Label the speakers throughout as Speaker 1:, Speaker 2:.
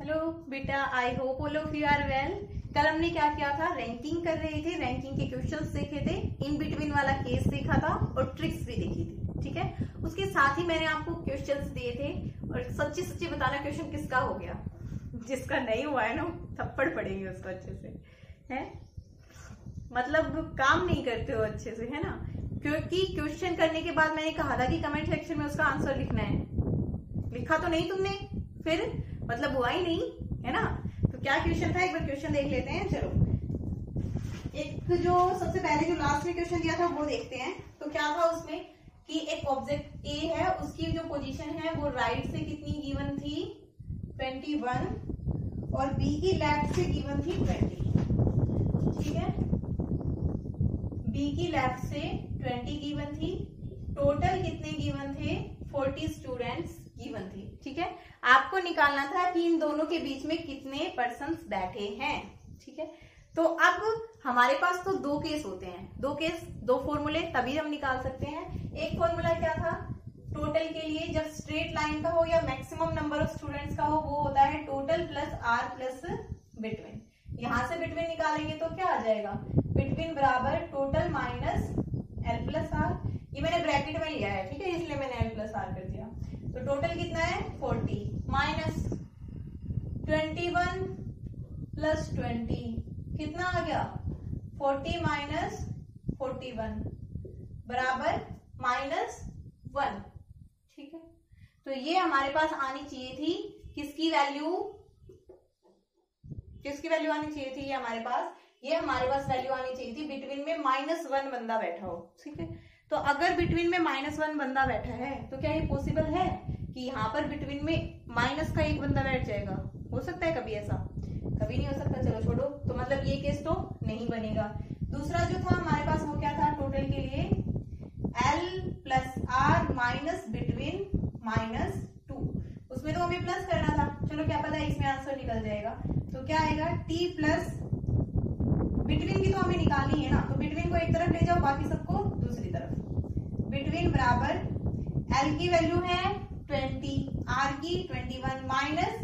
Speaker 1: Hello बेटा, I hope all of you are well. कल हमने क्या किया था, रैंकिंग कर रहे थे, रैंकिंग के क्वेश्चंस देखे थे, इन बिटवीन वाला केस देखा था और ट्रिक्स भी देखी थी। ठीक है, उसके साथ ही मैंने आपको क्वेश्चंस दिए थे और सच्ची सच्ची बताना क्वेश्चन किसका हो गया। जिसका नहीं हुआ है ना, थप्पड़ पड़ेंगे उसको अच्छे से, है मतलब काम नहीं करते हो अच्छे से, है ना। क्योंकि क्वेश्चन करने के बाद मैंने कहा था कि कमेंट सेक्शन में उसका आंसर लिखना है। लिखा तो नहीं तुमने, फिर मतलब हुआ ही नहीं, है ना। तो क्या क्वेश्चन था, एक बार क्वेश्चन देख लेते हैं। चलो, एक जो सबसे पहले जो लास्ट में क्वेश्चन दिया था वो देखते हैं। तो क्या था उसमें कि एक ऑब्जेक्ट ए है, उसकी जो पोजीशन है वो राइट से कितनी गिवन थी, 21, और बी की लेफ्ट से गिवन थी 20। ठीक है, बी की लेफ्ट से 20 गिवन थी। टोटल कितने गिवन थे, 40 स्टूडेंट्स गिवन थी। ठीक है, आपको निकालना था कि इन दोनों के बीच में कितने पर्सन्स बैठे हैं। ठीक है, तो अब हमारे पास तो दो केस होते हैं, दो केस, दो फॉर्मूले, तभी हम निकाल सकते हैं। एक फॉर्मूला क्या था, टोटल के लिए जब स्ट्रेट लाइन का हो या मैक्सिमम नंबर ऑफ स्टूडेंट्स का हो, वो होता है total plus R plus between. यहां से बिटवीन निकालेंगे तो क्या आ जाएगा, बिटवीन बराबर total minus L plus R. ये मैंने ब्रैकेट में लिया है, ठीक है, इसलिए मैंने एल प्लस आर कर दिया। तो टोटल कितना है 40 माइनस 21 प्लस 20 कितना आ गया, 40 माइनस 41 बराबर माइनस 1। ठीक है, तो ये हमारे पास आनी चाहिए थी, किसकी वैल्यू, किसकी वैल्यू आनी चाहिए थी, ये हमारे पास वैल्यू आनी चाहिए थी बिटवीन में -1 बंदा बैठा हो। ठीक है, तो अगर बिटवीन में -1 बंदा बैठा है तो क्या ये पॉसिबल है कि यहाँ पर बिटवीन में माइनस का एक बंदा बैठ जाएगा? हो सकता है कभी ऐसा? कभी नहीं हो सकता। चलो छोड़ो, तो मतलब ये केस तो नहीं बनेगा। दूसरा जो था हमारे पास वो क्या था, टोटल के लिए L plus R minus between -2, उसमें तो हमें प्लस करना था। चलो क्या पता है इसमें आंसर निकल जाएगा। तो क्या आएगा, T प्लस बिटवीन की तो हमें निकालनी है ना, तो बिटवीन को एक तरफ ले जाओ, बाकी सबको दूसरी तरफ। बिटवीन बराबर L की वैल्यू है 20, R की 21 माइनस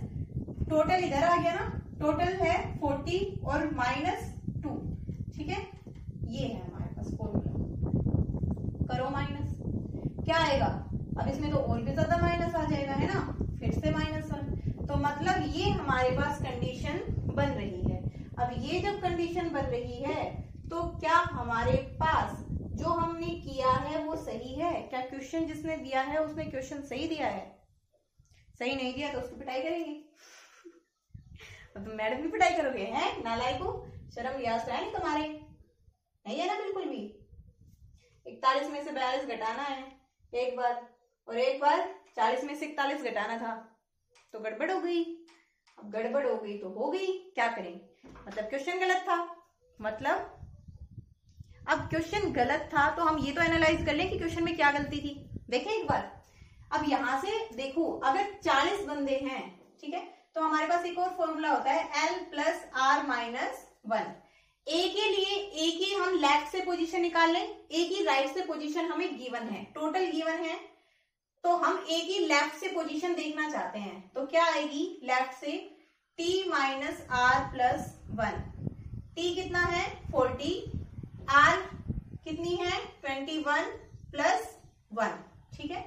Speaker 1: टोटल इधर आ गया ना, टोटल है 40 और -2। ठीक है, ये है हमारे पास फॉर्मूला। करो माइनस, क्या आएगा, अब इसमें तो और भी ज्यादा माइनस आ जाएगा, है ना, फिर से -1। तो मतलब ये हमारे पास कंडीशन बन रही है। अब ये जब कंडीशन बन रही है तो क्या हमारे पास जो हमने किया है वो सही है? क्या क्वेश्चन जिसने दिया है उसने क्वेश्चन सही दिया है? सही नहीं दिया तो उसकी पिटाई करेंगे। तो तुम मैडम भी पिटाई करोगे, हैं नालायकों, शर्म लिहाज तो है नहीं तुम्हारे, नहीं है ना बिल्कुल भी। 41 में से 42 घटाना है एक बार, और एक बार 40 में से 41 घटाना था, तो गड़बड़ हो गई। अब गड़बड़ हो गई तो हो गई, क्या करें, मतलब क्वेश्चन गलत था। मतलब अब क्वेश्चन गलत था तो हम ये तो एनालाइज कर लें कि क्वेश्चन में क्या गलती थी। देखें एक बार, अब यहां से देखो, अगर 40 बंदे हैं, ठीक है, तो हमारे पास एक और फॉर्मूला होता है L प्लस आर माइनस 1। ए के लिए, ए की हम लेफ्ट से पोजीशन निकाल लें, ए की राइट से पोजीशन हमें गिवन है, टोटल गिवन है, तो हम ए की लेफ्ट से पोजीशन देखना चाहते हैं। तो क्या आएगी लेफ्ट से, T minus R plus 1। T कितना है 40, R कितनी है 21 प्लस 1। ठीक है,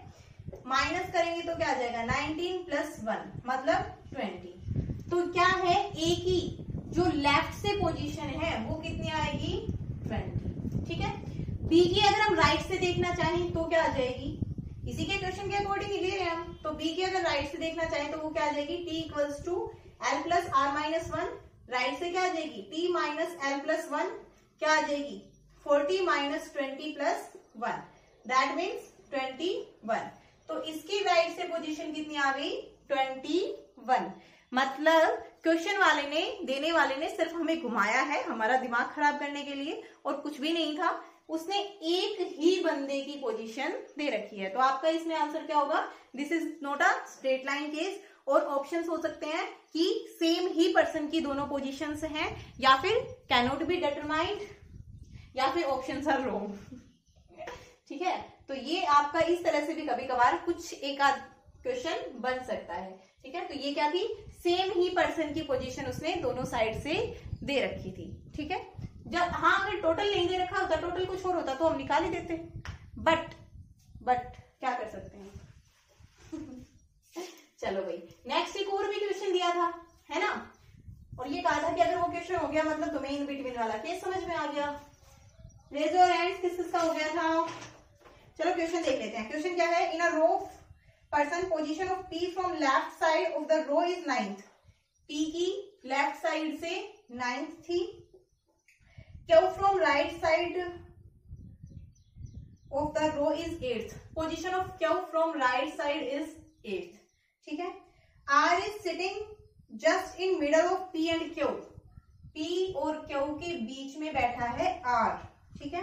Speaker 1: माइनस करेंगे तो क्या आ जाएगा, 19 प्लस 1 मतलब 20। तो क्या है, ए की जो लेफ्ट से पोजीशन है वो कितनी आएगी 20। ठीक है, बी की अगर हम राइट से देखना चाहें तो क्या आ जाएगी, इसी के क्वेश्चन के अकॉर्डिंग ले रहे हैं हम। तो बी की अगर राइट से देखना चाहें तो वो क्या आ जाएगी, T equals to L plus R minus 1। Right से क्या आ जाएगी, T माइनस L प्लस 1, क्या आ जाएगी 40 माइनस 20 प्लस 1, दैट मीन्स 21। तो इसकी राइट से पोजीशन कितनी आ गई 21। मतलब क्वेश्चन वाले ने, देने वाले ने सिर्फ हमें घुमाया है हमारा दिमाग खराब करने के लिए, और कुछ भी नहीं था। उसने एक ही बंदे की पोजीशन दे रखी है। तो आपका इसमें आंसर क्या होगा, this is not a straight line case. और ऑप्शंस हो सकते हैं कि सेम ही पर्सन की दोनों पोजीशंस हैं, या फिर कैन नॉट बी डिटरमाइंड, या फिर ऑप्शंस आर रॉन्ग। ठीक है, तो ये आपका इस तरह से भी कभी कभार कुछ एक आध क्वेश्चन बन सकता है। ठीक है, तो ये क्या थी, सेम ही पर्सन की पोजीशन उसने दोनों साइड से दे रखी थी। ठीक है, जब हाँ अगर टोटल नहीं दे रखा होता, टोटल कुछ और होता तो हम निकाल ही देते, बट क्या कर सकते हैं। चलो भाई, नेक्स्ट एक और भी क्वेश्चन दिया था, है ना, और ये कहा था कि अगर वो क्वेश्चन हो गया मतलब तुम्हें इन बिटवीन वाला केस समझ में आ गया। रेज योर हैंड्स, किस किसका हो गया था। चलो क्वेश्चन देख लेते हैं। क्वेश्चन क्या है, in a row person position of P from left side of the row is 9th। P की लेफ्ट साइड से 9th थी। Q from right side of the row is 8th। Position of Q from right side is 8th। ठीक है, R is sitting just in middle of P and Q. P और Q के बीच में बैठा है आर। ठीक है,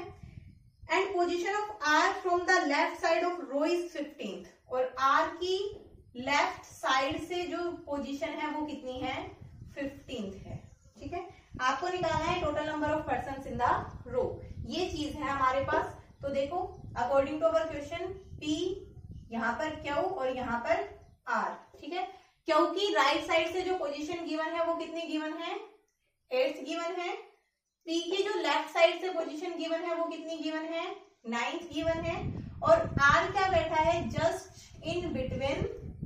Speaker 1: and position of are from the left side of row is 15th। और आर की लेफ्ट साइड से जो पोजीशन है वो कितनी है, 15th है। ठीक है, आपको निकालना है total number of person in the row. ये चीज है हमारे पास। तो देखो, according to our question, P, यहाँ पर क्यू और यहाँ पर आर। ठीक है, क्यू की राइट साइड से जो पोजीशन गिवन है वो कितनी गिवन है, 8th गिवन है। पी की जो लेफ्ट साइड से पोजीशन गिवन है वो कितनी गिवन है, 9th गिवन है। और आर क्या बैठा है, जस्ट इन बिटवीन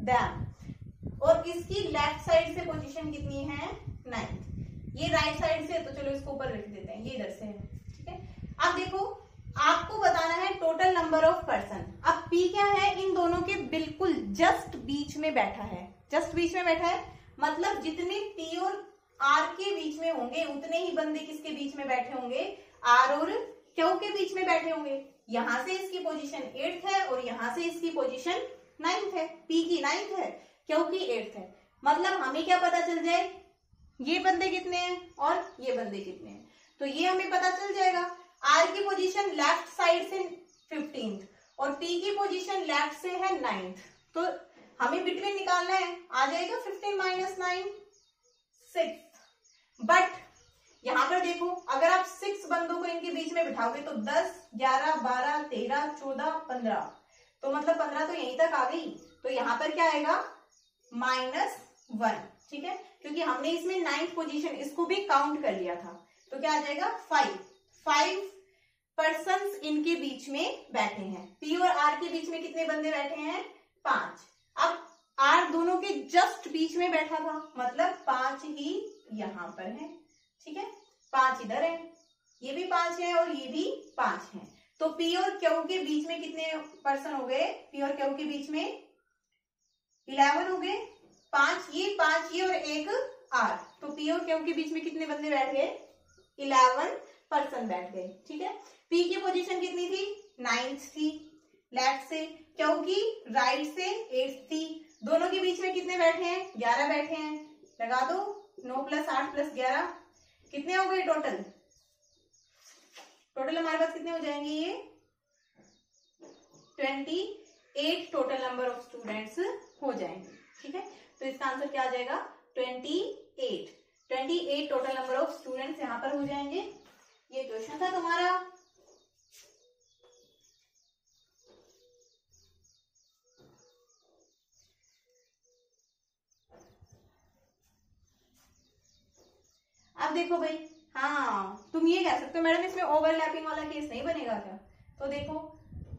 Speaker 1: देम, और इसकी लेफ्ट साइड से पोजीशन कितनी है, 9th। ये राइट साइड से, तो चलो इसको ऊपर रख देते हैं, ये इधर से है। ठीक है, अब देखो आपको बताना है टोटल नंबर ऑफ पर्सन। अब पी क्या है, इन दोनों के बिल्कुल जस्ट बीच में बैठा है। जस्ट बीच में बैठा है मतलब जितने पी और आर के बीच में होंगे उतने ही बंदे किसके बीच में बैठे होंगे, आर और क्यू के बीच में बैठे होंगे। यहां से इसकी पोजीशन 8th है और यहां से इसकी पोजीशन 9th है। पी की 9th है, क्यू की 8th है। मतलब हमें क्या पता चल जाए, ये बंदे कितने हैं और ये बंदे कितने हैं, तो ये हमें पता चल जाएगा। आर की पोजीशन लेफ्ट साइड से 15th और पी की पोजीशन लेफ्ट से है 9th। तो हमें बिटवीन निकालना है, आ जाएगा 15 - 9 6। बट यहां पर देखो, अगर आप 6 बंदों को इनके बीच में बिठाओगे तो 10, 11, 12, 13, 14, 15, तो मतलब 15 तो यहीं तक आ गई। तो यहां पर क्या आएगा, -1। ठीक है, क्योंकि हमने इसमें 9th पोजीशन इसको भी काउंट कर लिया था। तो क्या आ जाएगा, 5 पर्सन्स इनके बीच में बैठे हैं। पी और आर के बीच में कितने बंदे बैठे हैं, 5। अब आर दोनों के जस्ट बीच में बैठा था, मतलब 5 ही यहां पर है। ठीक है, 5 इधर है, ये भी 5 है और ये भी 5 है। तो पी और क्यू के बीच में कितने पर्सन हो गए, पी और क्यू के बीच में 11 हो गए। 5 ये और एक आर, तो पी और क्यू के बीच में कितने बंदे बैठ गए, 11 पर्सन बैठ गए। ठीक है, पी की पोजीशन कितनी थी, 9th थी लेफ्ट से, क्यू की राइट से 8th थी। दोनों के बीच में कितने बैठे हैं, 11 बैठे हैं। लगा दो, 9 + 8 + 11 कितने हो गए टोटल। टोटल हमारे पास कितने हो जाएंगे, ये 28 टोटल नंबर ऑफ स्टूडेंट्स हो जाएंगे। ठीक है, तो इसका आंसर क्या आ जाएगा, 28 टोटल नंबर ऑफ स्टूडेंट्स यहां पर हो जाएंगे। ये क्वेश्चन था तुम्हारा। अब देखो भाई, हाँ तुम ये कह सकते हो मैडम इसमें ओवरलैपिंग वाला केस नहीं बनेगा क्या। तो देखो,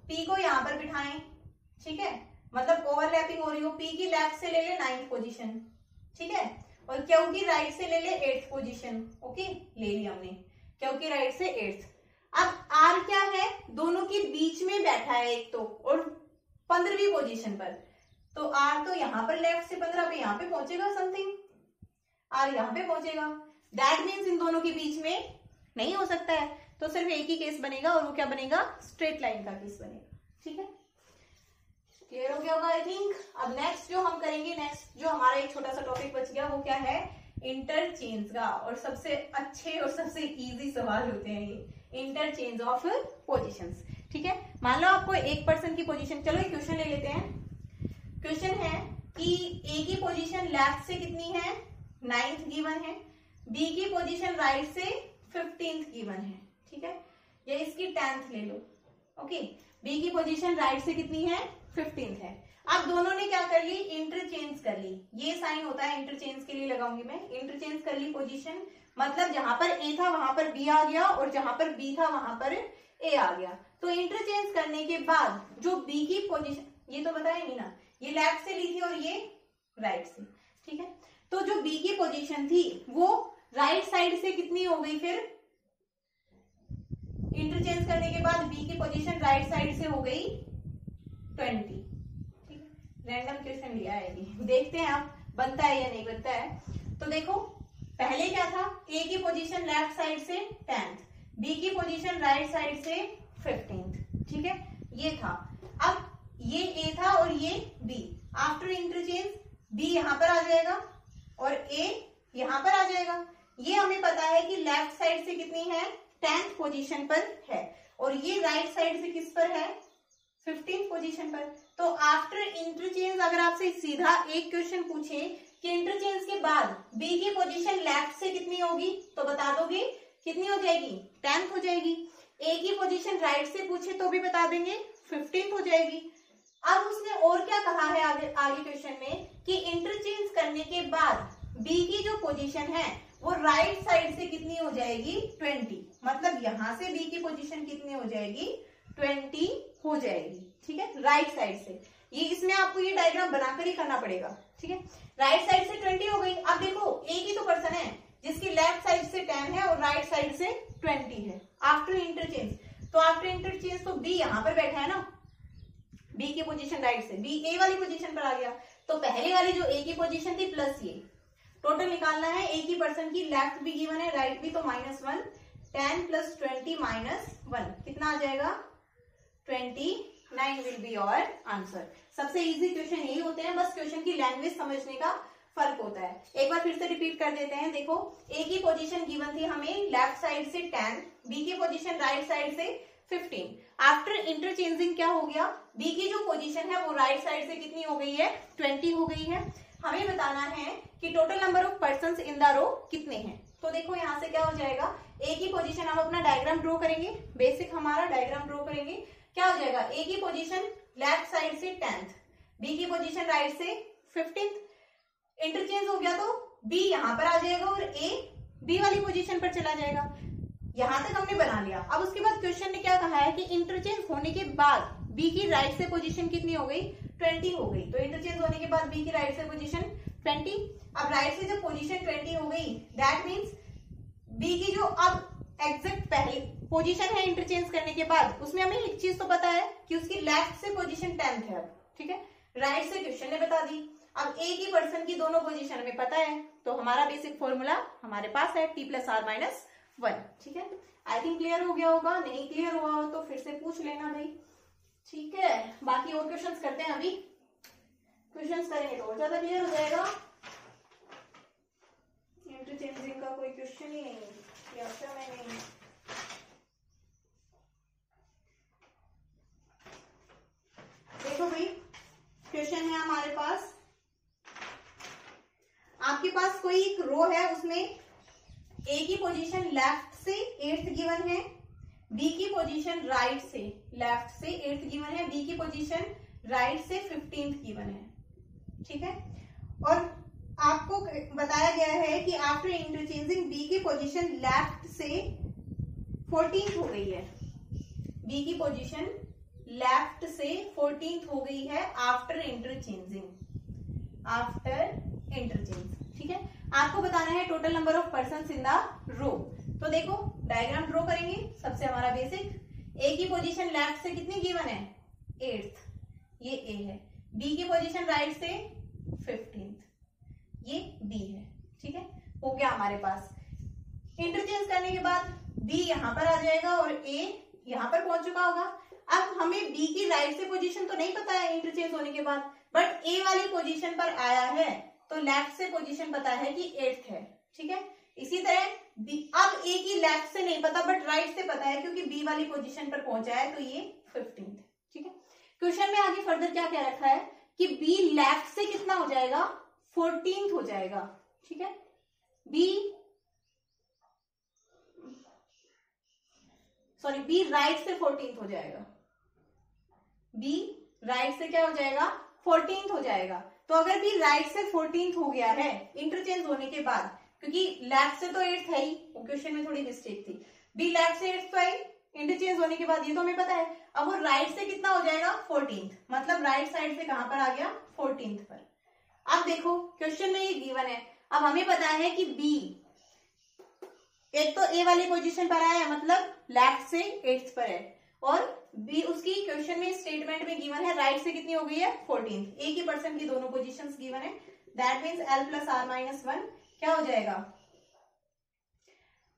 Speaker 1: पी को यहां पर बिठाएं, ठीक है, मतलब ओवरलैपिंग हो रही हो। पी की लेफ्ट से ले ले 9th पोजीशन, ठीक है, और क्यू की राइट से ले ले 8th पोजीशन। ओके, ले ली हमने क्यू की राइट से 8th। अब आर क्या है, दोनों के बीच में बैठा है एक तो, और 15वीं पोजीशन पर। तो आर तो यहाँ पर लेफ्ट से 15 पे यहाँ पे पहुंचेगा, समथिंग आर यहाँ पे पहुंचेगा। दैट मीन्स इन दोनों के बीच में नहीं हो सकता है, तो सिर्फ एक ही केस बनेगा, और वो क्या बनेगा, स्ट्रेट लाइन का केस बनेगा। ठीक है, क्लियर हो गया होगा आई थिंक। अब नेक्स्ट जो हम करेंगे, नेक्स्ट जो हमारा एक छोटा सा टॉपिक बच गया, वो क्या है, इंटरचेंज का। और सबसे अच्छे और सबसे इजी सवाल होते हैं ये, इंटरचेंज ऑफ पोजीशंस। ठीक है, मान लो आपको एक पर्सन की पोजीशन, चलो एक क्वेश्चन ले लेते हैं। क्वेश्चन है कि ए की पोजीशन लेफ्ट से कितनी है, 9th गिवन है। बी की पोजीशन राइट से 15th गिवन है। ठीक है, या इसकी 10th ले लो। ओके, बी की पोजीशन राइट से कितनी है, 15th है। अब दोनों ने क्या कर ली, इंटरचेंज कर ली। ये साइन होता है इंटरचेंज के लिए लगाऊंगी मैं, इंटरचेंज कर ली पोजीशन, मतलब जहां पर ए था वहां पर बी आ गया और जहां पर बी था वहां पर ए आ गया। तो इंटरचेंज करने के बाद जो बी की पोजीशन, ये तो बताया नहीं ना, ये लेफ्ट से ली थी और ये राइट से, ठीक है। तो जो बी की पोजीशन थी वो राइट साइड से कितनी हो गई, फिर इंटरचेंज करने के बाद बी की पोजीशन राइट साइड से हो गई 20। ठीक है, रैंडम क्वेश्चन लिया है ये, देखते हैं आप बनता है या नहीं बनता है। तो देखो पहले क्या था, ए की पोजीशन लेफ्ट साइड से 10th, बी की पोजीशन राइट साइड से 15th, ठीक है, ये था। अब ये ए था और ये बी, आफ्टर इंटरचेंज बी यहां पर आ जाएगा और ए यहां पर आ जाएगा। ये हमें पता है कि लेफ्ट साइड से कितनी है, 10th पोजीशन पर है, और ये राइट साइड से किस पर है, 15th पोजीशन पर। तो आफ्टर इंटरचेंज अगर आपसे सीधा एक क्वेश्चन पूछे कि इंटरचेंज के बाद बी की पोजीशन लेफ्ट से कितनी होगी, तो बता दोगे कितनी हो जाएगी, 10th हो जाएगी। ए की पोजीशन राइट से पूछे तो भी बता देंगे, 15th हो जाएगी। अब उसने और क्या कहा है आगे क्वेश्चन में कि इंटरचेंज करने के बाद बी की जो पोजीशन है वो राइट साइड से कितनी हो जाएगी, 20, मतलब यहां से बी की पोजीशन कितनी हो जाएगी, 20 हो जाएगी, ठीक है, राइट साइड से। ये इसमें आपको ये डायग्राम बनाकर ही करना पड़ेगा, ठीक है। राइट साइड से 20 हो गई। अब देखो ए की तो पर्सन है जिसकी लेफ्ट साइड से 10 है और राइट साइड से 20 है आफ्टर इंटरचेंज। तो आफ्टर इंटरचेंज तो बी यहां पर बैठा है ना, बी की पोजीशन राइट से, बी ए वाली पोजीशन पर आ गया। तो पहले वाली जो ए की पोजीशन थी प्लस ये टोटल निकालना है, ए की पर्सन की लेफ्ट भी गिवन है राइट भी, तो -1, 10 + 20 - 1 कितना आ जाएगा, 29 विल बी योर आंसर। सबसे इजी क्वेश्चन यही होते हैं, बस क्वेश्चन की लैंग्वेज समझने का फर्क होता है। एक बार फिर से रिपीट कर देते हैं। देखो ए की पोजीशन गिवन थी हमें लेफ्ट साइड से 10, बी की पोजीशन राइट साइड से 15। आफ्टर इंटरचेंजिंग क्या हो गया, बी की जो पोजीशन है वो राइट साइड से कितनी हो गई है, 20 हो गई है। हमें बताना है कि total number of persons in the row कितने हैं। तो देखो यहाँ से क्या हो जाएगा, ए की पोजीशन हम अपना डायग्राम ड्रॉ करेंगे, बेसिक हमारा डायग्राम ड्रॉ करेंगे। क्या हो जाएगा, ए की पोजीशन लेफ्ट साइड से 10th, बी की पोजीशन राइट से 15th। इंटरचेंज हो गया तो बी यहां पर आ जाएगा और ए बी वाली पोजीशन पर चला जाएगा। यहां तक हमने बना लिया। अब उसके बाद क्वेश्चन ने क्या कहा है कि इंटरचेंज होने के बाद बी की राइट से पोजीशन कितनी हो गई, 20 हो गई। तो इंटरचेंज होने के बाद बी की राइट से पोजीशन 20। अब राइट से जब पोजीशन 20 हो गई, दैट मीन्स बी की जो अब एग्जैक्ट पहली पोजीशन है इंटरचेंज करने के बाद, उसमें हमें एक चीज तो पता है कि उसकी लेफ्ट से पोजीशन 10th है, ठीक है, राइट से क्वेश्चन ने बता दी। अब ए की पर्सन की दोनों पोजीशन हमें पता है, तो हमारा बेसिक फॉर्मूला हमारे पास है T + R - 1, ठीक है। आई थिंक क्लियर हो गया होगा, नहीं क्लियर हुआ हो तो फिर से पूछ लेना भाई, ठीक है। बाकी और क्वेश्चंस करते हैं, अभी क्वेश्चंस करेंगे तो और ज्यादा क्लियर हो जाएगा। इंटरचेंजिंग का कोई क्वेश्चन ही नहीं या फिर मैं नहीं, देखो भाई क्वेश्चन है हमारे पास, आपके पास कोई एक रो है, उसमें ए की पोजीशन लेफ्ट से 8th गिवन है, बी की पोजीशन राइट से लेफ्ट से 8th गिवन है, बी की पोजीशन राइट से 15th गिवन है, ठीक है। और आपको बताया गया है कि आफ्टर इंटरचेंजिंग बी की पोजीशन लेफ्ट से 14th हो गई है, बी की पोजीशन लेफ्ट से 14th हो गई है आफ्टर इंटरचेंजिंग, ठीक है। आपको बताना है total number of persons in the row. तो देखो डायग्राम ड्रॉ करेंगे। सबसे हमारा बेसिक, ए की पोजीशन लेफ्ट से कितनी गिवन है, 8th, ये ए है, बी की पोजीशन राइट से 15th, ये बी है, ठीक है। हो गया हमारे पास। इंटरचेंज करने के बाद बी यहां पर आ जाएगा और ए यहां पर पहुंच चुका होगा। अब हमें बी की राइट से पोजीशन तो नहीं पता है इंटरचेंज होने के बाद, बट ए वाली पोजीशन पर आया है तो लेफ्ट से पोजीशन पता है कि 8th है, ठीक है। इसी तरह बी, अब ए की लेफ्ट से नहीं पता बट राइट से पता है क्योंकि बी वाली पोजीशन पर पहुंचा है, तो ये 15th, ठीक है। क्वेश्चन में आगे फर्दर क्या क्या रखा है कि बी लेफ्ट से कितना हो जाएगा, 14th हो जाएगा, ठीक है। बी राइट से 14th हो जाएगा, बी राइट से क्या हो जाएगा, 14th हो जाएगा। तो अगर भी राइट से 14th हो गया है इंटरचेंज होने के बाद, क्योंकि लेफ्ट से तो 8th है ही, वो क्वेश्चन में थोड़ी मिस्टेक थी, बी लेफ्ट से 8th तो आई इंटरचेंज होने के बाद, ये तो हमें पता है। अब वो राइट से कितना हो जाएगा 14th, मतलब राइट साइड से कहां पर आ गया 14th पर। अब देखो क्वेश्चन में ये गिवन है, अब हमें पता है कि बी एक तो ए वाली पोजीशन पर आया है, मतलब लेफ्ट से 8th पर है, और बी उसकी क्वेश्चन में स्टेटमेंट में गिवन है राइट से कितनी हो गई है 14th, एक ही पर्सन की दोनों पोजीशंस गिवन है। That means L plus R minus 1 क्या हो जाएगा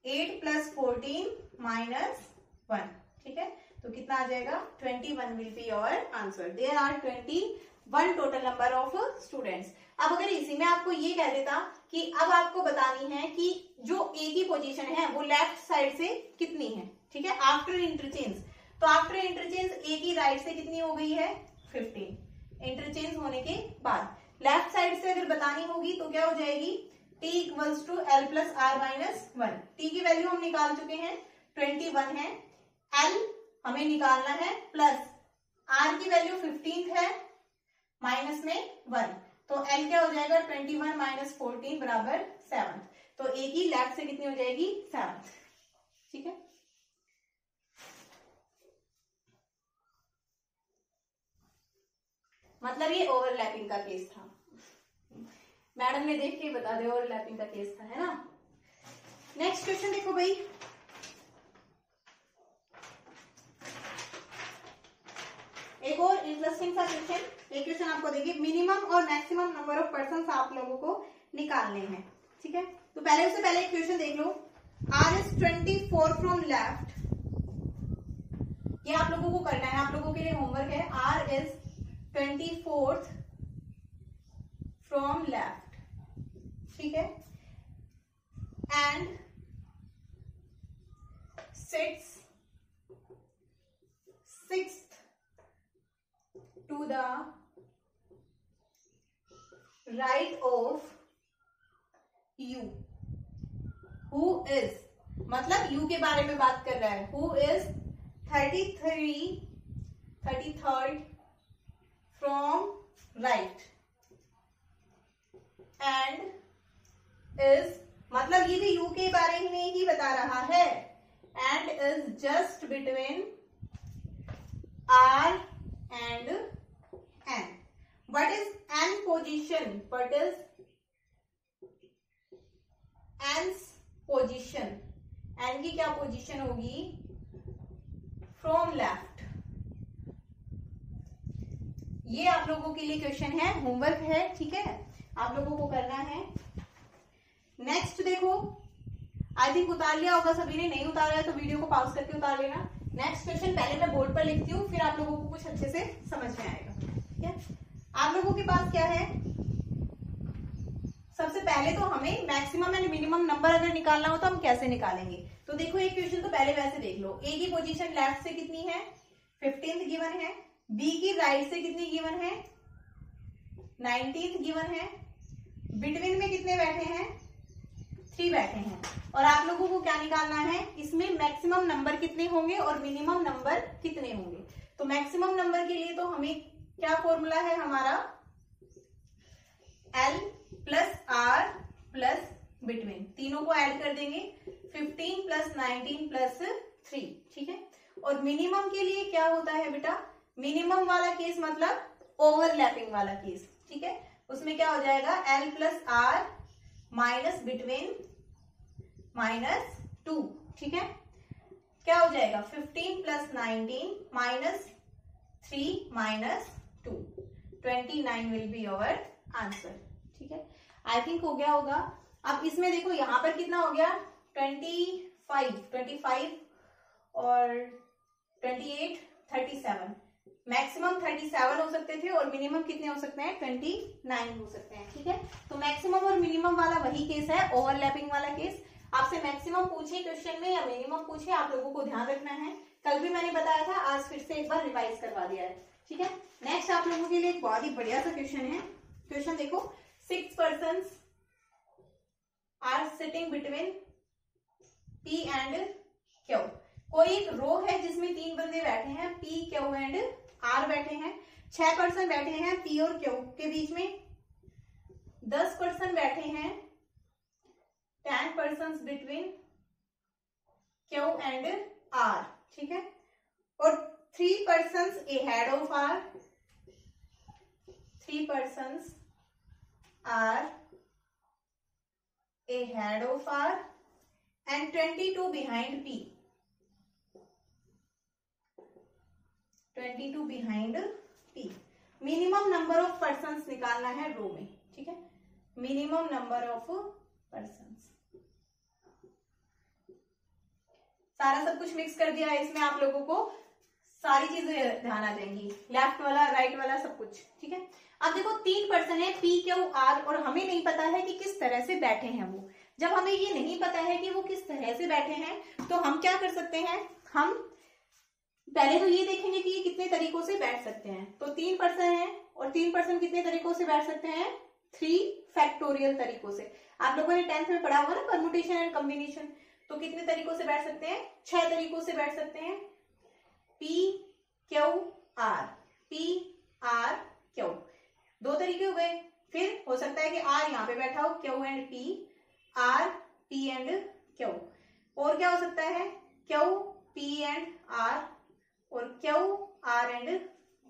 Speaker 1: 8 प्लस 14 माइनस 1, ठीक है। तो कितना आ जाएगा 21 will be your answer. There are 21 total number of students. अब अगर इसी में आपको ये कह देता कि अब आपको बतानी है कि जो ए की पोजीशन है वो लेफ्ट साइड से कितनी है, ठीक है, आफ्टर इंटरचेंज, तो आफ्टर इंटरचेंज ए की राइट से कितनी हो गई है 15, इंटरचेंज होने के बाद लेफ्ट साइड से अगर बतानी होगी तो क्या हो जाएगी t equals to L plus R minus 1। T की वैल्यू हम निकाल चुके हैं 21 है, एल हमें निकालना है प्लस आर की वैल्यू 15 है, माइनस में 1, तो एल क्या हो जाएगा 21 माइनस 14 बराबर 7। तो ए की लेफ्ट से कितनी हो जाएगी 7, ठीक है। मतलब ये ओवरलैपिंग का केस था, मैडम ने देख के बता दिया ओवरलैपिंग का केस था, है ना। नेक्स्ट क्वेश्चन देखो भाई, एक और इंटरेस्टिंग सा क्वेश्चन। एक क्वेश्चन आपको देखिए, मिनिमम और मैक्सिमम नंबर ऑफ पर्सन आप लोगों को निकालने हैं, ठीक है। तो पहले उससे पहले एक क्वेश्चन देख लो, आर इज 24 फ्रॉम लेफ्ट, ये आप लोगों को करना है, आप लोगों के लिए होमवर्क है। R is 24th from left, ठीक है, and sixth to the right of u, who is, मतलब u के बारे में बात कर रहा है, who is 33rd from right and is, मतलब ये भी u के बारे में ही बता रहा है, and is just between r and n. What is n position? What is n's position? n की क्या पोजीशन होगी फ्रॉम लेफ्ट। ये आप लोगों के लिए क्वेश्चन है, होमवर्क है, ठीक है, आप लोगों को करना है। नेक्स्ट देखो, आई थिंक उतार लिया होगा सभी ने, नहीं उतारा है तो वीडियो को पॉज करके उतार लेना। नेक्स्ट क्वेश्चन पहले मैं बोर्ड पर लिखती हूँ, फिर आप लोगों को कुछ अच्छे से समझ में आएगा, ठीक है। आप लोगों के पास क्या है, सबसे पहले तो हमें मैक्सिमम एंड मिनिमम नंबर अगर निकालना हो तो हम कैसे निकालेंगे। तो देखो एक क्वेश्चन तो पहले वैसे देख लो, ए की पोजीशन लेफ्ट से कितनी है 15th गिवन है, बी की राइट से कितनी गिवन है 19th गिवन है, बिटवीन में कितने बैठे हैं 3 बैठे हैं, और आप लोगों को क्या निकालना है, इसमें मैक्सिमम नंबर कितने होंगे और मिनिमम नंबर कितने होंगे। तो मैक्सिमम नंबर के लिए तो हमें क्या फॉर्मूला है हमारा, L plus R plus between, तीनों को ऐड कर देंगे 15 प्लस 19 प्लस 3, ठीक है। और मिनिमम के लिए क्या होता है बेटा, मिनिमम वाला केस मतलब ओवरलैपिंग वाला केस, ठीक है, उसमें क्या हो जाएगा L plus R minus between minus 2, ठीक है, क्या हो जाएगा 15 plus 19 minus 3 minus 2, 29 will be your answer, ठीक है। आई थिंक हो गया होगा। अब इसमें देखो यहां पर कितना हो गया 25 और 28 37, मैक्सिमम 37 हो सकते थे और मिनिमम कितने हो सकते हैं 29 हो सकते हैं, ठीक है। तो मैक्सिमम और मिनिमम वाला वही केस है, ओवरलैपिंग वाला केस। आपसे मैक्सिमम पूछे क्वेश्चन में या मिनिमम पूछे, आप लोगों को ध्यान रखना है, कल भी मैंने बताया था, आज फिर से एक बार रिवाइज करवा दिया है, ठीक है। नेक्स्ट आप लोगों के लिए एक बहुत ही बढ़िया सा क्वेश्चन है। क्वेश्चन देखो, 6 persons are sitting between P and Q। कोई एक रो है जिसमें 3 बंदे बैठे हैं, P, Q एंड R बैठे हैं। 6 पर्सन बैठे हैं पी और क्यू के बीच में, 10 पर्सन बैठे हैं 10 person between Q and R, ठीक है, और 3 person ahead of R, 3 person are ahead of R and 22 behind P, 22 behind P। Minimum number of persons निकालना है रो में, ठीक है, मिनिमम नंबर ऑफ पर्सन्स। सारा सब कुछ मिक्स कर दिया है इसमें, आप लोगों को सारी चीजें ध्यान आ जाएंगी, लेफ्ट वाला राइट वाला सब कुछ, ठीक है। अब देखो 3 पर्सन है पी क्यू आर और हमें नहीं पता है कि किस तरह से बैठे हैं वो। जब हमें ये नहीं पता है कि वो किस तरह से बैठे हैं तो हम क्या कर सकते हैं, हम पहले तो ये देखेंगे कि ये कितने तरीकों से बैठ सकते हैं। तो 3 पर्सन है और 3 पर्सन कितने तरीकों से बैठ सकते हैं, 3 फैक्टोरियल तरीकों से। आप लोगों ने 10th में पढ़ा होगा ना परमुटेशन एंड कॉम्बिनेशन, तो कितने तरीकों से बैठ सकते हैं, 6 तरीकों से बैठ सकते हैं। P Q R, P R Q, 2 तरीके हो गए। फिर हो सकता है कि आर यहाँ पे बैठा हो, Q and P, R P and Q, और क्या हो सकता है, क्यू पी एंड आर और क्यू आर एंड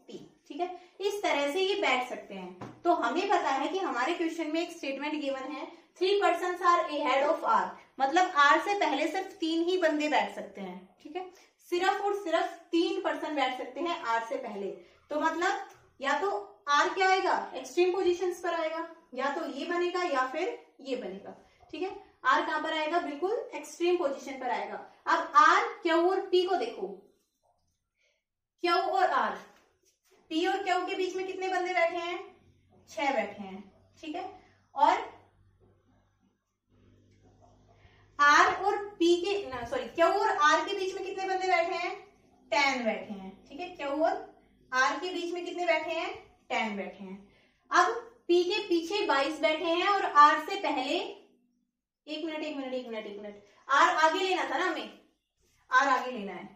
Speaker 1: पी, ठीक है। इस तरह से ये बैठ सकते हैं। तो हमें पता है कि हमारे क्वेश्चन में एक स्टेटमेंट गिवन है 3 person are ahead of R, मतलब आर से पहले सिर्फ 3 ही बंदे बैठ सकते हैं, ठीक है, सिर्फ और सिर्फ 3 पर्सन बैठ सकते हैं आर से पहले। तो मतलब या तो आर क्या आएगा, एक्सट्रीम पोजीशंस पर आएगा, या तो ये बनेगा या फिर ये बनेगा, ठीक है। आर कहां पर आएगा, बिल्कुल एक्सट्रीम पोजीशन पर आएगा। अब आर क्यू और पी को देखो, क्यू और आर, पी और क्यू के बीच में कितने बंदे बैठे हैं, 6 बैठे हैं, ठीक है, और आर और पी के क्यू और आर के बीच में कितने बंदे बैठे हैं, 10 बैठे हैं, ठीक है, क्यू और आर के बीच में कितने बैठे हैं, 10 बैठे हैं। अब पी के पीछे 22 बैठे हैं और आर से पहले एक मिनट आर आगे लेना था ना हमें, आर आगे लेना है,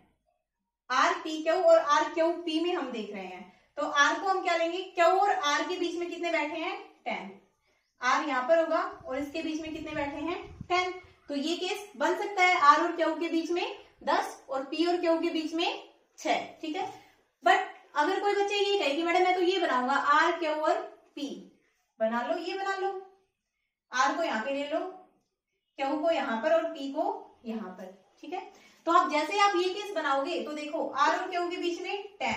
Speaker 1: आर पी क्यू और आर क्यू पी में हम देख रहे हैं। तो आर को हम क्या लेंगे, क्यू और आर के बीच में कितने बैठे हैं, 10, आर यहां पर होगा और इसके बीच में कितने बैठे हैं, 10। तो ये केस बन सकता है आर और क्यू के बीच में 10 और पी और क्यू के बीच में 6, ठीक है। बट अगर कोई बच्चे ये कहे कि मैडम मैं तो ये बनाऊंगा, आर क्यू और पी बना लो, ये बना लो, आर को यहाँ पे ले लो, क्यू को यहाँ पर और पी को यहाँ पर, ठीक है। तो आप जैसे आप ये केस बनाओगे तो देखो आर और क्यू के बीच में 10,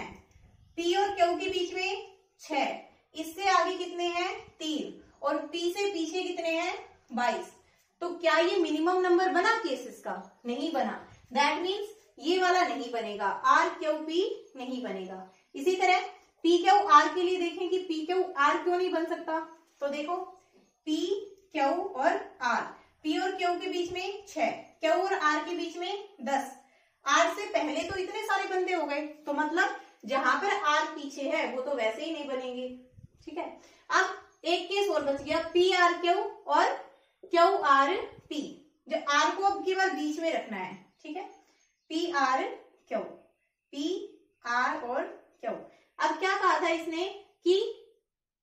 Speaker 1: पी और क्यू के बीच में 6, इससे आगे कितने हैं 3 और पी से पीछे कितने हैं 22। तो क्या ये मिनिमम नंबर बना केसेस का, नहीं बना। दैट मीन्स ये वाला नहीं बनेगा, आर क्यू पी नहीं बनेगा। इसी तरह पी क्यू आर के लिए देखें कि पी क्यू आर क्यों नहीं बन सकता। तो देखो पी क्यू और आर, पी और क्यू के बीच में 6, क्यू और आर के बीच में 10, आर से पहले तो इतने सारे बंदे हो गए, तो मतलब जहां पर आर पीछे है वो तो वैसे ही नहीं बनेंगे, ठीक है। अब एक केस और बच गया, पी आर क्यू और क्यू आर पी, जो आर को अब की बार बीच में रखना है, ठीक है, P R Q, P R और क्यू। अब क्या कहा था इसने कि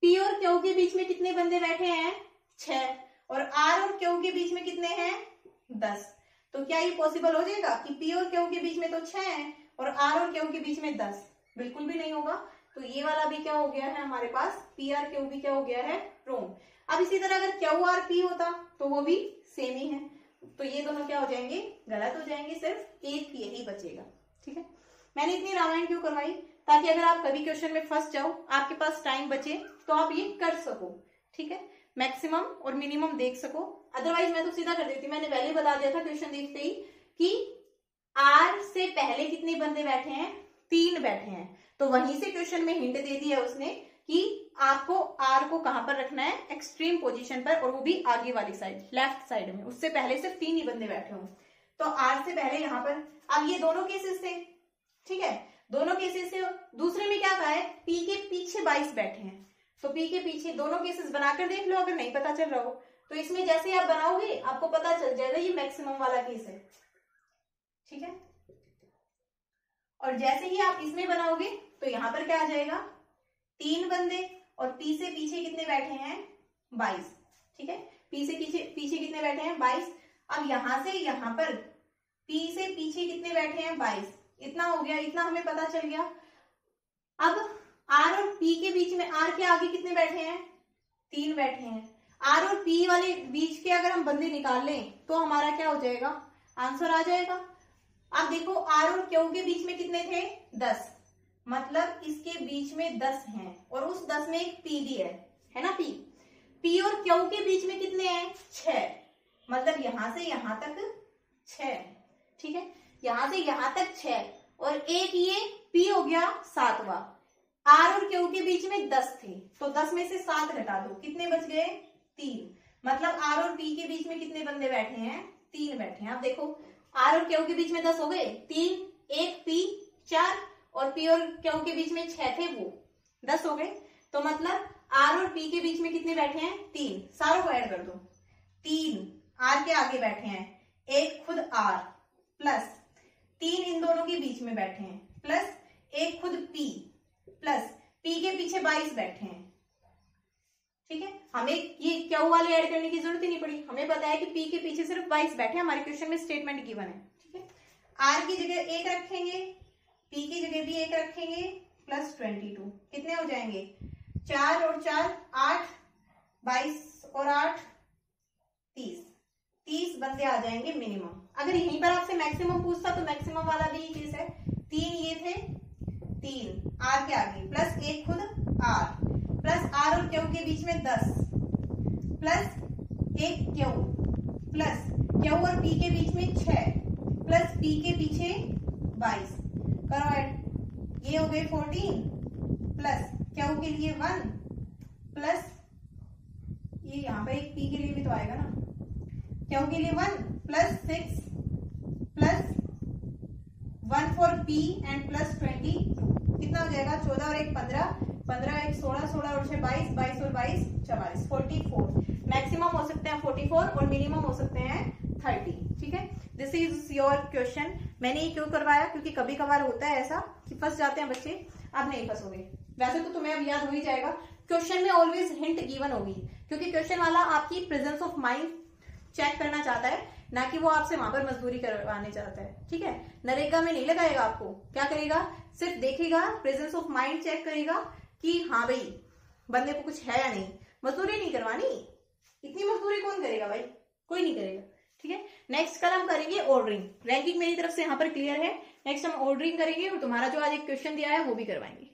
Speaker 1: पी और क्यू के बीच में कितने बंदे बैठे हैं 6 और आर और क्यू के बीच में कितने हैं 10। तो क्या ये पॉसिबल हो जाएगा कि पी और क्यू के बीच में तो 6 है और आर और क्यू के बीच में 10? बिल्कुल भी नहीं होगा। तो ये वाला भी क्या हो गया है हमारे पास, पी आर क्यू भी क्या हो गया है, रॉन्ग। अब इसी तरह अगर क्यू आर पी होता तो वो भी सेम ही है, तो ये दोनों क्या हो जाएंगे, गलत हो जाएंगे, सिर्फ एक यही बचेगा, ठीक है। मैंने इतनी रामायण क्यों करवाई, ताकि अगर आप कभी क्वेश्चन में फंस जाओ, आपके पास टाइम बचे तो आप ये कर सको, ठीक है, मैक्सिमम और मिनिमम देख सको। अदरवाइज मैं तो सीधा कर देती, मैंने पहले बता दिया था क्वेश्चन देखते ही कि आर से पहले कितने बंदे बैठे हैं, 3 बैठे हैं। तो वहीं से क्वेश्चन में हिंट दे दिया उसने कि आपको आर को कहां पर रखना है, एक्सट्रीम पोजीशन पर, और वो भी आगे वाली साइड, लेफ्ट साइड में, उससे पहले सिर्फ 3 ही बंदे बैठे हों। तो आर से पहले यहां पर, अब ये दोनों केसेस थे, ठीक है, दोनों केसेस से। दूसरे में क्या कहा है, पी के पीछे 22 बैठे हैं, तो पी के पीछे दोनों केसेस बनाकर देख लो, अगर नहीं पता चल रहा हो तो इसमें जैसे आप बनाओगे आपको पता चल जाएगा ये मैक्सिमम वाला केस है, ठीक है। और जैसे ही आप इसमें बनाओगे तो यहां पर क्या आ जाएगा, 3 बंदे, और P से पीछे कितने बैठे हैं 22, ठीक है। P से पीछे कितने बैठे हैं 22। अब यहां से यहां पर P से पीछे कितने बैठे हैं 22, इतना हो गया, इतना हमें पता चल गया। अब R और P के बीच में, R के आगे कितने बैठे हैं 3 बैठे हैं। R और P वाले बीच के अगर हम बंदे निकाल लें तो हमारा क्या हो जाएगा, आंसर आ जाएगा। अब देखो R और Q के बीच में कितने थे 10, मतलब इसके बीच में 10 हैं, और उस 10 में एक P भी है ना P और Q के बीच में कितने हैं 6, मतलब यहां से यहां तक 6, ठीक है, यहां से यहां तक 6, और एक ये P हो गया 7वां। R और Q के बीच में 10 थे, तो 10 में से 7 घटा दो, कितने बच गए 3, मतलब R और P के बीच में कितने बंदे बैठे हैं 3 बैठे हैं। अब देखो R और Q के बीच में 10 हो गए, 3, एक P 4, और P और Q के बीच में 6 थे, वो 10 हो गए। तो मतलब R और P के बीच में कितने बैठे हैं 3, सारों को ऐड कर दो, 3 R के आगे बैठे हैं, एक खुद R, प्लस 3 इन दोनों के बीच में बैठे हैं, प्लस एक खुद P, प्लस P के पीछे 22 बैठे हैं, ठीक है। हमें ये Q वाले ऐड करने की जरूरत ही नहीं पड़ी, हमें पता है कि P के पीछे सिर्फ 22 बैठे हैं, हमारे क्वेश्चन में स्टेटमेंट गिवन है, ठीक है। R की जगह 1 रखेंगे, P की जगह भी 1 रखेंगे, प्लस 22, कितने हो जाएंगे 4 और 4 8, 22 और 8 30 बंदे आ जाएंगे मिनिमम। अगर यहीं पर आपसे मैक्सिमम पूछता तो मैक्सिमम वाला भी केस है, 3 ये थे, 3 R के आगे, प्लस एक खुद R, प्लस R और Q के बीच में 10, प्लस एक Q, प्लस Q और P के बीच में 6, प्लस P के पीछे 22, करो ऐड, ये हो गए 14, प्लस Q के लिए 1, प्लस ये यहाँ पर एक P के लिए भी तो आएगा ना, Q के लिए 1, plus 6, plus 1 for P and plus 20, कितना हो जाएगा 14 और 1 15, 15 1 16, 16 और 6 22, 22 और 22 44, 44। मैक्सिमम हो सकते हैं 44 और मिनिमम हो सकते हैं 30, ठीक है। This is your question. मैंने ये क्यों करवाया, क्योंकि कभी कभार होता है ऐसा कि फंस जाते हैं बच्चे, अब नहीं फंसोगे। वैसे तो तुम्हें अब याद हो ही जाएगा, क्वेश्चन में ऑलवेज हिंट गिवन होगी, क्योंकि क्वेश्चन वाला आपकी प्रेजेंस ऑफ माइंड चेक करना चाहता है, ना कि वो आपसे वहां पर मजदूरी करवाने चाहता है, ठीक है। नरेगा में नहीं लगाएगा आपको, क्या करेगा, सिर्फ देखेगा, प्रेजेंस ऑफ माइंड चेक करेगा कि हाँ भाई बंदे को कुछ है या नहीं। मजदूरी नहीं करवानी, इतनी मजदूरी कौन करेगा भाई, कोई नहीं करेगा, ठीक है। नेक्स्ट कल हम करेंगे ऑर्डरिंग। रैंकिंग मेरी तरफ से यहाँ पर क्लियर है, नेक्स्ट हम ऑर्डरिंग करेंगे, और तुम्हारा जो आज एक क्वेश्चन दिया है वो भी करवाएंगे।